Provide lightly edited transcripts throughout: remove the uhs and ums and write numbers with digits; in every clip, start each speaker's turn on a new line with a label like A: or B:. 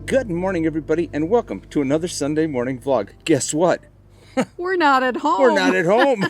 A: Good morning, everybody, and welcome to another Sunday morning vlog. Guess what?
B: We're not at home.
A: We're not at home.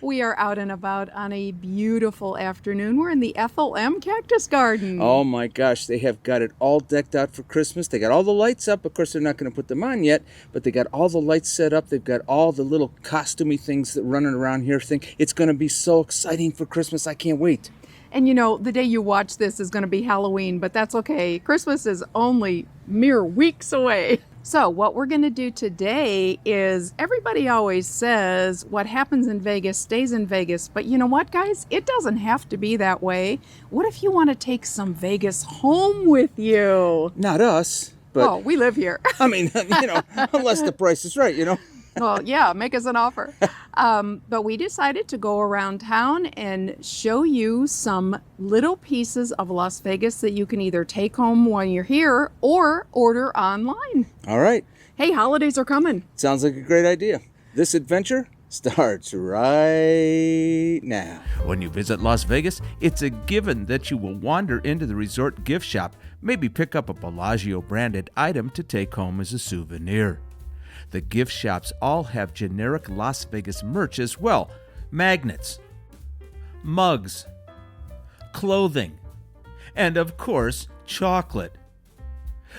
B: We are out and about on a beautiful afternoon. We're in the Ethel M Cactus Garden.
A: Oh my gosh, they have got it all decked out for Christmas. They got all the lights up. Of course, they're not going to put them on yet, but they got all the lights set up. They've got all the little costumey things that running around here. It's going to be so exciting for Christmas. I can't wait.
B: And you know, the day you watch this is going to be Halloween, but that's okay. Christmas is only mere weeks away. So what we're going to do today is, everybody always says what happens in Vegas stays in Vegas. But you know what, guys? It doesn't have to be that way. What if you want to take some Vegas home with you?
A: Not us, but...
B: Well, we live here.
A: I mean, unless the price is right,
B: Well, yeah, make us an offer. But we decided to go around town and show you some little pieces of Las Vegas that you can either take home when you're here or order online.
A: All right.
B: Hey, holidays are coming.
A: Sounds like a great idea. This adventure starts right now.
C: When you visit Las Vegas, it's a given that you will wander into the resort gift shop, maybe pick up a Bellagio branded item to take home as a souvenir. The gift shops all have generic Las Vegas merch as well. Magnets, mugs, clothing, and of course, chocolate.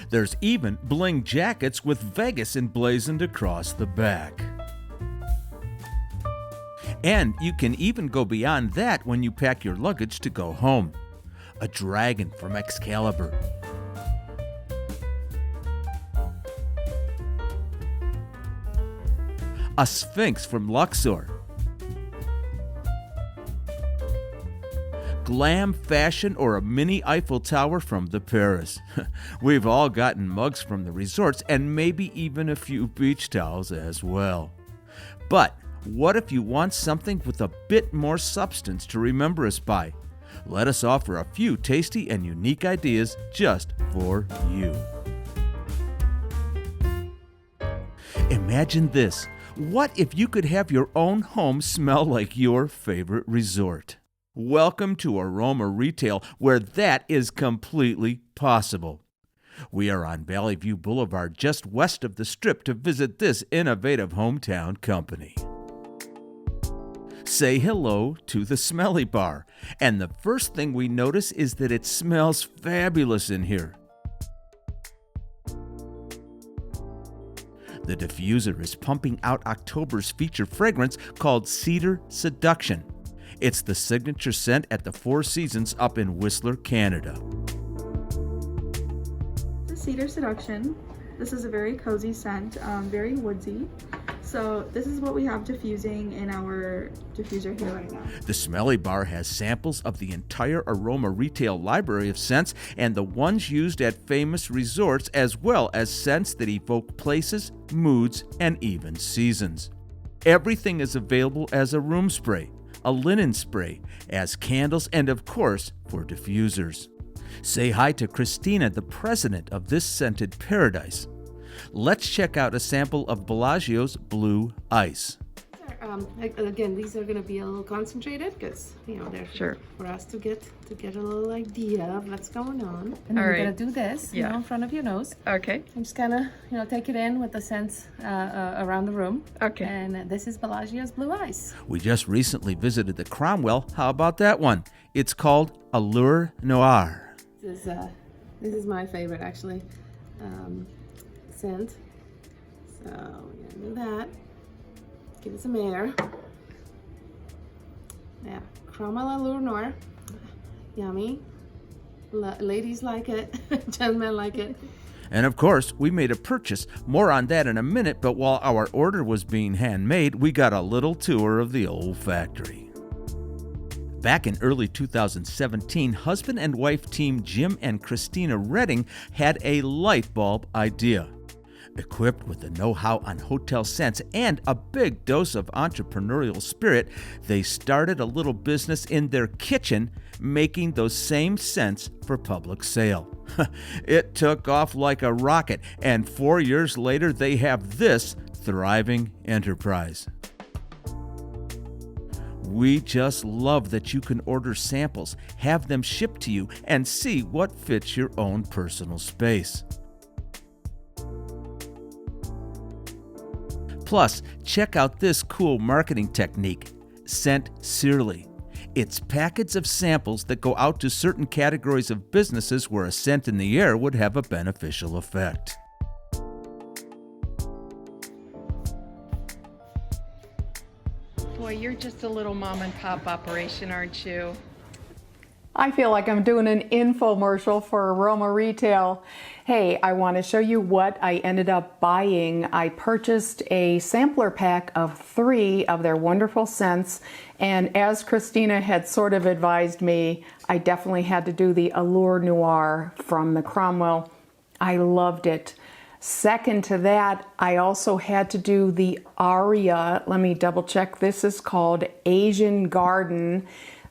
C: There's even bling jackets with Vegas emblazoned across the back. And you can even go beyond that when you pack your luggage to go home. A dragon from Excalibur, a sphinx from Luxor, glam fashion, or a mini Eiffel Tower from the Paris. We've all gotten mugs from the resorts and maybe even a few beach towels as well. But what if you want something with a bit more substance to remember us by? Let us offer a few tasty and unique ideas just for you. Imagine this. What if you could have your own home smell like your favorite resort? Welcome to Aroma Retail, where that is completely possible. We are on Valley View Boulevard, just west of the Strip, to visit this innovative hometown company. Say hello to the Smelly Bar, and the first thing we notice is that it smells fabulous in here. The diffuser is pumping out October's feature fragrance called Cedar Seduction. It's the signature scent at the Four Seasons up in Whistler, Canada.
D: The Cedar Seduction. This is a very cozy scent, very woodsy. So this is what we have diffusing in our diffuser here right now.
C: The Smelly Bar has samples of the entire Aroma Retail library of scents and the ones used at famous resorts, as well as scents that evoke places, moods, and even seasons. Everything is available as a room spray, a linen spray, as candles, and of course, for diffusers. Say hi to Christina, the president of this scented paradise. Let's check out a sample of Bellagio's Blue Ice.
E: Again, these are going to be a little concentrated because they're for us to get a little idea of what's going on. And then we're going to do this, in front of your nose.
B: Okay.
E: I'm just gonna, take it in with the scents around the room.
B: Okay.
E: And this is Bellagio's Blue Ice.
C: We just recently visited the Cromwell. How about that one? It's called Allure Noir.
E: This is my favorite actually. Scent. So we're gonna do that. Give it some air. Yeah, Cromwell Allure Noir. Yummy. Ladies like it. Gentlemen like it.
C: And of course, we made a purchase. More on that in a minute, but while our order was being handmade, we got a little tour of the old factory. Back in early 2017, husband and wife team Jim and Christina Redding had a light bulb idea. Equipped with the know-how on hotel scents and a big dose of entrepreneurial spirit, they started a little business in their kitchen making those same scents for public sale. It took off like a rocket, and 4 years later they have this thriving enterprise. We just love that you can order samples, have them shipped to you, and see what fits your own personal space. Plus, check out this cool marketing technique, Scent Searly. It's packets of samples that go out to certain categories of businesses where a scent in the air would have a beneficial effect.
B: Boy, you're just a little mom and pop operation, aren't you? I feel like I'm doing an infomercial for Aroma Retail. Hey, I want to show you what I ended up buying. I purchased a sampler pack of 3 of their wonderful scents, and as Christina had sort of advised me, I definitely had to do the Allure Noir from the Cromwell. I loved it. Second to that, I also had to do the Aria. Let me double check. This is called Asian Garden.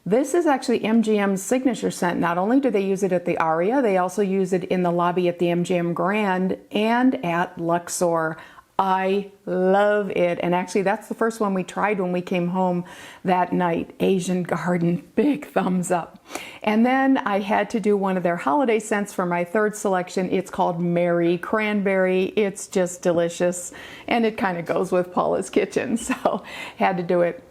B: This is actually MGM's signature scent. Not only do they use it at the Aria, they also use it in the lobby at the MGM Grand and at Luxor. I love it. And actually, that's the first one we tried when we came home that night. Asian Garden, big thumbs up. And then I had to do one of their holiday scents for my third selection. It's called Merry Cranberry. It's just delicious. And it kind of goes with Paula's Kitchen, so had to do it.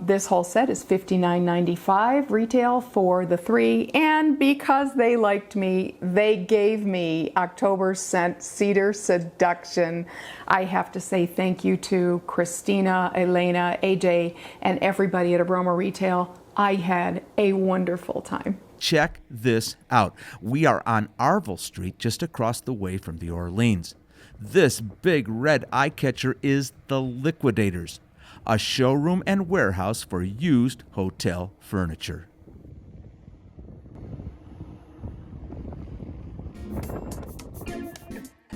B: This whole set is $59.95 retail for the 3. And because they liked me, they gave me October scent Cedar Seduction. I have to say thank you to Christina, Elena, AJ, and everybody at Aroma Retail. I had a wonderful time.
C: Check this out. We are on Arville Street, just across the way from the Orleans. This big red eye catcher is the Liquidators, a showroom and warehouse for used hotel furniture.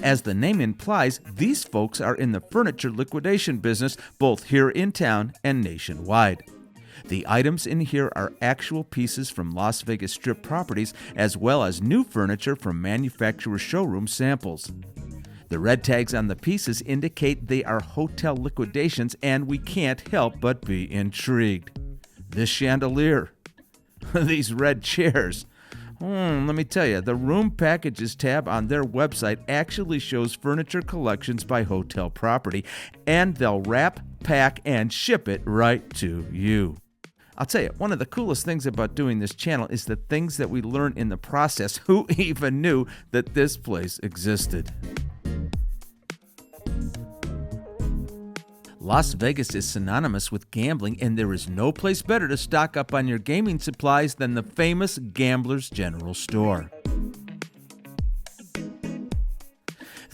C: As the name implies, these folks are in the furniture liquidation business both here in town and nationwide. The items in here are actual pieces from Las Vegas Strip properties as well as new furniture from manufacturer showroom samples. The red tags on the pieces indicate they are hotel liquidations, and we can't help but be intrigued. This chandelier, these red chairs. Let me tell you, the Room Packages tab on their website actually shows furniture collections by hotel property, and they'll wrap, pack, and ship it right to you. I'll tell you, one of the coolest things about doing this channel is the things that we learn in the process. Who even knew that this place existed? Las Vegas is synonymous with gambling, and there is no place better to stock up on your gaming supplies than the famous Gambler's General Store.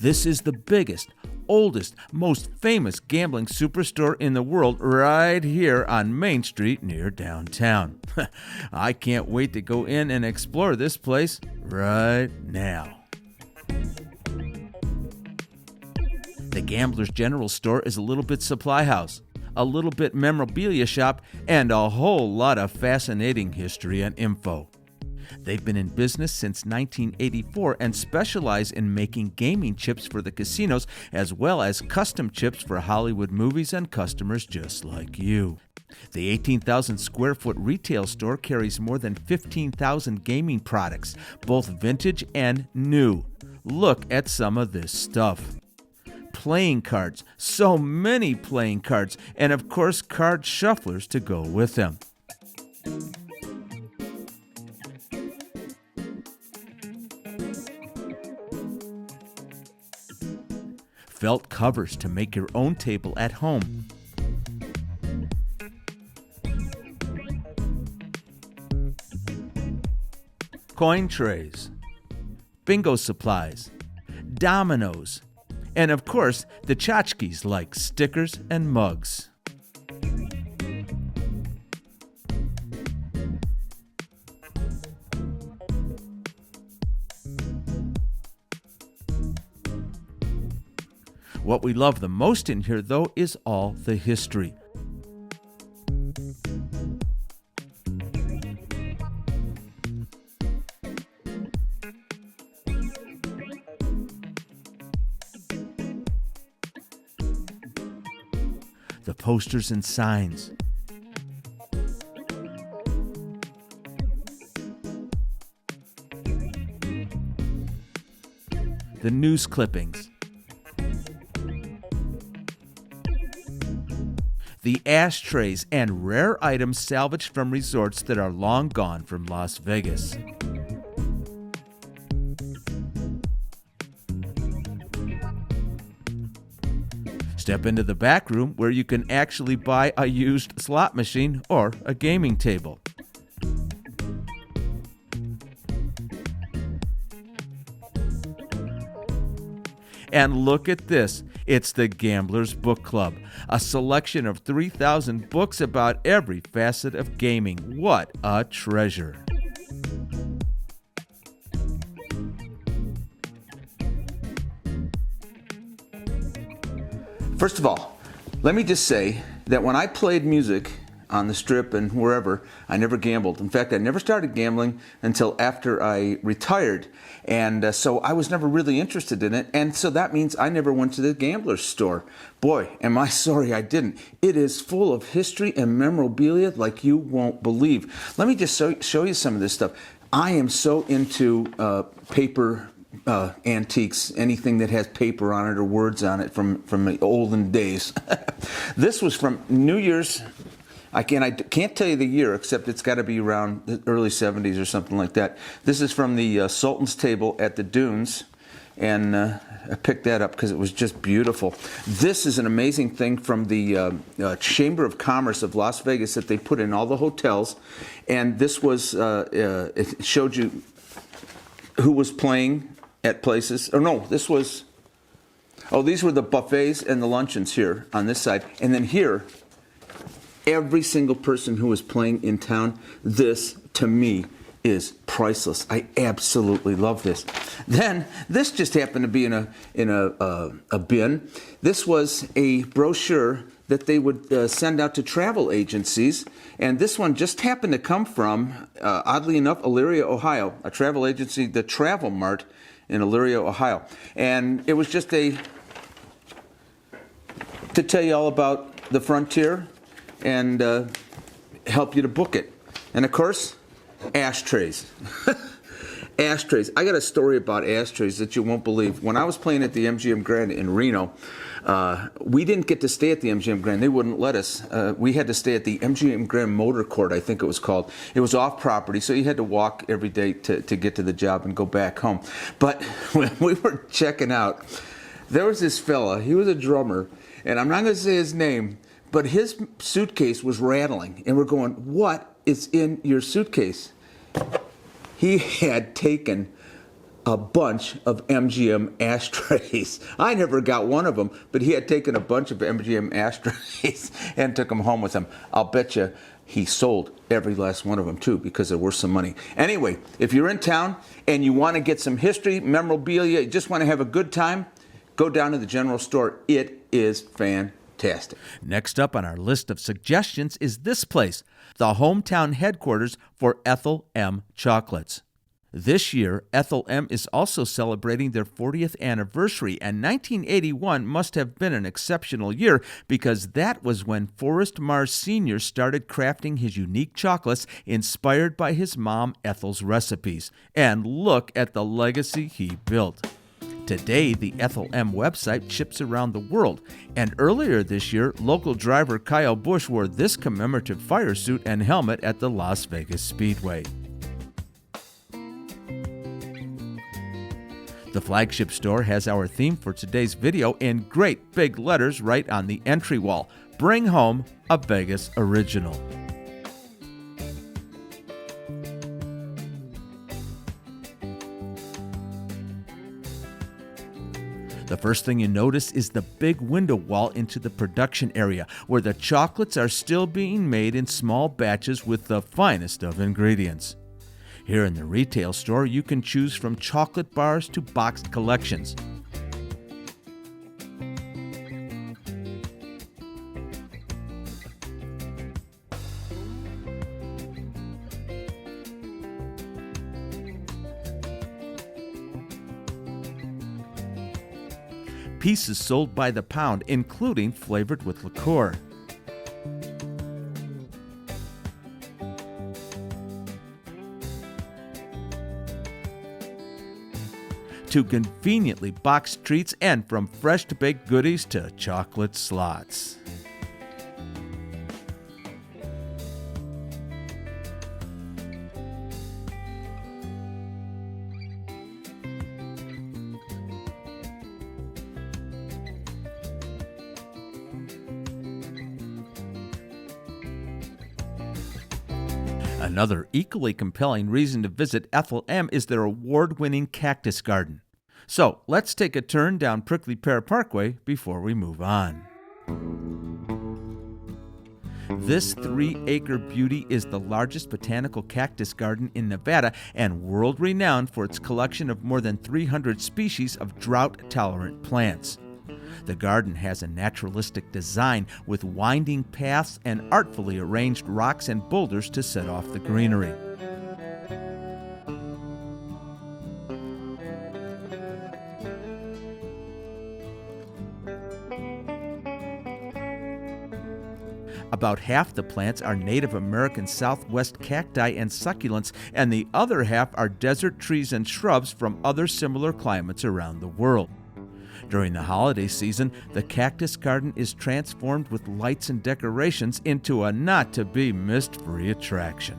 C: This is the biggest, oldest, most famous gambling superstore in the world right here on Main Street near downtown. I can't wait to go in and explore this place right now. The Gambler's General Store is a little bit supply house, a little bit memorabilia shop, and a whole lot of fascinating history and info. They've been in business since 1984 and specialize in making gaming chips for the casinos as well as custom chips for Hollywood movies and customers just like you. The 18,000 square foot retail store carries more than 15,000 gaming products, both vintage and new. Look at some of this stuff. Playing cards, so many playing cards, and of course card shufflers to go with them. Felt covers to make your own table at home. Coin trays, bingo supplies, dominoes, and of course, the tchotchkes like stickers and mugs. What we love the most in here, though, is all the history. The posters and signs. The news clippings. the ashtrays and rare items salvaged from resorts that are long gone from Las Vegas. Step into the back room where you can actually buy a used slot machine or a gaming table. And look at this. It's the Gambler's Book Club, a selection of 3,000 books about every facet of gaming. What a treasure.
A: First of all, let me just say that when I played music on the Strip and wherever, I never gambled. In fact, I never started gambling until after I retired. And so I was never really interested in it. And so that means I never went to the gambler's store. Boy, am I sorry I didn't. It is full of history and memorabilia like you won't believe. Let me just show you some of this stuff. I am so into paper antiques, anything that has paper on it or words on it from the olden days. This was from New Year's. I can't tell you the year, except it's got to be around the early 70s or something like that. This is from the Sultan's Table at the Dunes, and I picked that up because it was just beautiful. This is an amazing thing from the Chamber of Commerce of Las Vegas that they put in all the hotels, and this was, it showed you who was playing at places. Or no, this was, these were the buffets and the luncheons here on this side, and then here, every single person who was playing in town. This, to me, is priceless. I absolutely love this. Then, this just happened to be in a bin. This was a brochure that they would send out to travel agencies, and this one just happened to come from, oddly enough, Elyria, Ohio, a travel agency, the Travel Mart in Elyria, Ohio. And it was just to tell you all about the Frontier and help you to book it. And of course, ashtrays. Ashtrays. I got a story about ashtrays that you won't believe. When I was playing at the MGM Grand in Reno, we didn't get to stay at the MGM Grand. They wouldn't let us. We had to stay at the MGM Grand Motor Court, I think it was called. It was off property, so you had to walk every day to get to the job and go back home. But when we were checking out, there was this fella. He was a drummer, and I'm not going to say his name, but his suitcase was rattling, and we're going, what is in your suitcase? He had taken a bunch of MGM ashtrays. I never got one of them, but he had taken a bunch of MGM ashtrays and took them home with him. I'll bet you he sold every last one of them, too, because they're worth some money. Anyway, if you're in town and you want to get some history, memorabilia, you just want to have a good time, go down to the general store. It is fantastic.
C: Next up on our list of suggestions is this place, the hometown headquarters for Ethel M Chocolates. This year, Ethel M is also celebrating their 40th anniversary, and 1981 must have been an exceptional year because that was when Forrest Mars Sr. started crafting his unique chocolates inspired by his mom Ethel's recipes. And look at the legacy he built. Today, the Ethel M website ships around the world, and earlier this year, local driver Kyle Busch wore this commemorative fire suit and helmet at the Las Vegas Speedway. The flagship store has our theme for today's video in great big letters right on the entry wall. Bring home a Vegas original. The first thing you notice is the big window wall into the production area, where the chocolates are still being made in small batches with the finest of ingredients. Here in the retail store, you can choose from chocolate bars to boxed collections. Pieces sold by the pound, including flavored with liqueur. To conveniently boxed treats, and from fresh baked goodies to chocolate slots. Another equally compelling reason to visit Ethel M is their award-winning cactus garden. So let's take a turn down Prickly Pear Parkway before we move on. This 3-acre beauty is the largest botanical cactus garden in Nevada and world-renowned for its collection of more than 300 species of drought-tolerant plants. The garden has a naturalistic design with winding paths and artfully arranged rocks and boulders to set off the greenery. About half the plants are Native American Southwest cacti and succulents, and the other half are desert trees and shrubs from other similar climates around the world. During the holiday season, the cactus garden is transformed with lights and decorations into a not-to-be-missed-free attraction.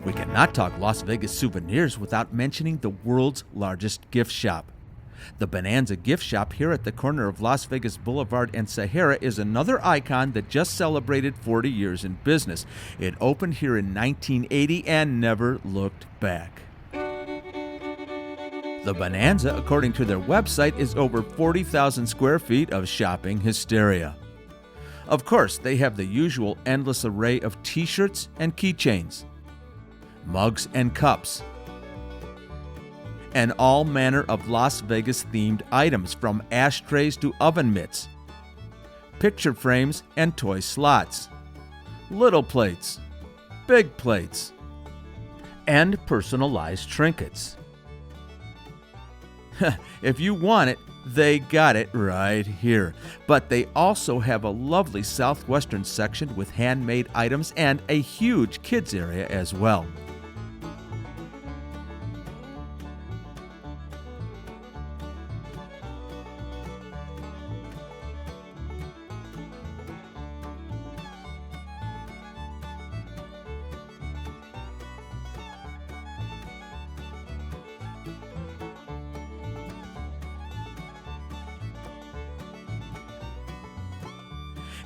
C: We cannot talk Las Vegas souvenirs without mentioning the world's largest gift shop. The Bonanza Gift Shop here at the corner of Las Vegas Boulevard and Sahara is another icon that just celebrated 40 years in business. It opened here in 1980 and never looked back. The Bonanza, according to their website, is over 40,000 square feet of shopping hysteria. Of course, they have the usual endless array of t-shirts and keychains, mugs and cups, and all manner of Las Vegas-themed items from ashtrays to oven mitts, picture frames and toy slots, little plates, big plates, and personalized trinkets. If you want it, they got it right here. But they also have a lovely southwestern section with handmade items and a huge kids area as well.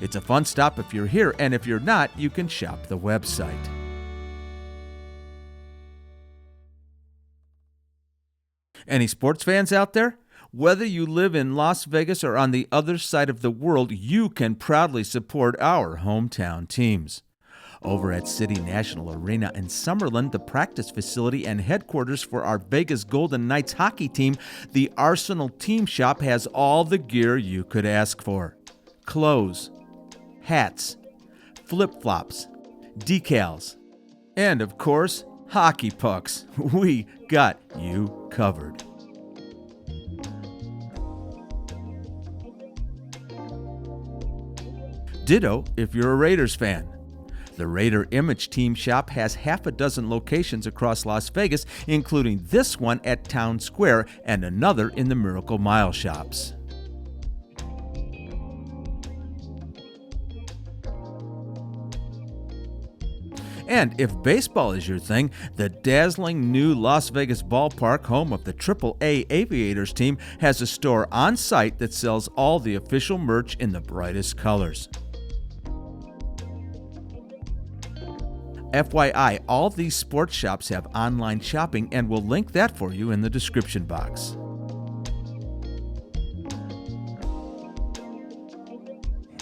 C: It's a fun stop if you're here, and if you're not, you can shop the website. Any sports fans out there? Whether you live in Las Vegas or on the other side of the world, you can proudly support our hometown teams. Over at City National Arena in Summerlin, the practice facility and headquarters for our Vegas Golden Knights hockey team, the Arsenal Team Shop has all the gear you could ask for. Clothes, hats, flip-flops, decals, and of course, hockey pucks. We got you covered. Ditto if you're a Raiders fan. The Raider Image Team Shop has half a dozen locations across Las Vegas, including this one at Town Square and another in the Miracle Mile shops. And if baseball is your thing, the dazzling new Las Vegas ballpark, home of the AAA Aviators team, has a store on site that sells all the official merch in the brightest colors. FYI, all these sports shops have online shopping, and we'll link that for you in the description box.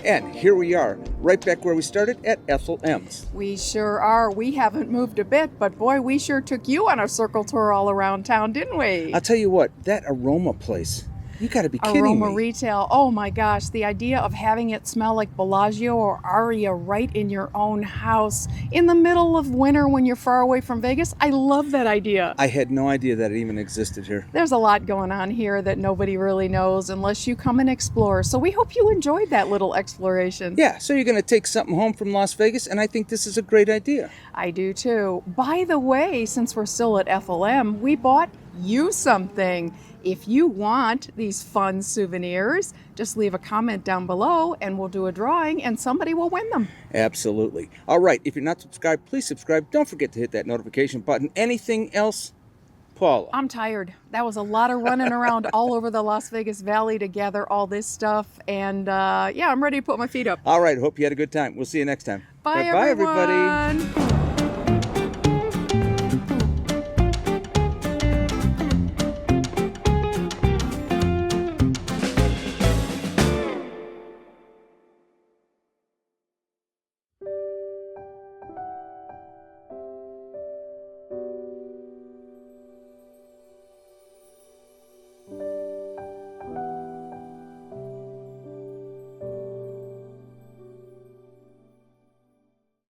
A: And here we are, right back where we started at Ethel M's.
B: We sure are. We haven't moved a bit, but boy, we sure took you on a circle tour all around town, didn't we?
A: I'll tell you what, that Aroma place, you gotta be kidding me.
B: Aroma Retail. Oh my gosh, the idea of having it smell like Bellagio or Aria right in your own house in the middle of winter when you're far away from Vegas. I love that idea.
A: I had no idea that it even existed here.
B: There's a lot going on here that nobody really knows unless you come and explore. So we hope you enjoyed that little exploration.
A: Yeah, so you're gonna take something home from Las Vegas, and I think this is a great idea.
B: I do too. By the way, since we're still at Ethel M, we bought you something. If you want these fun souvenirs, just leave a comment down below and we'll do a drawing and somebody will win them.
A: Absolutely. All right, if you're not subscribed, please subscribe. Don't forget to hit that notification button. Anything else, Paula?
B: I'm tired. That was a lot of running around all over the Las Vegas Valley to gather all this stuff. And yeah, I'm ready to put my feet up.
A: All right, hope you had a good time. We'll see you next time.
B: Bye,
A: Bye,
B: everyone.
A: everybody.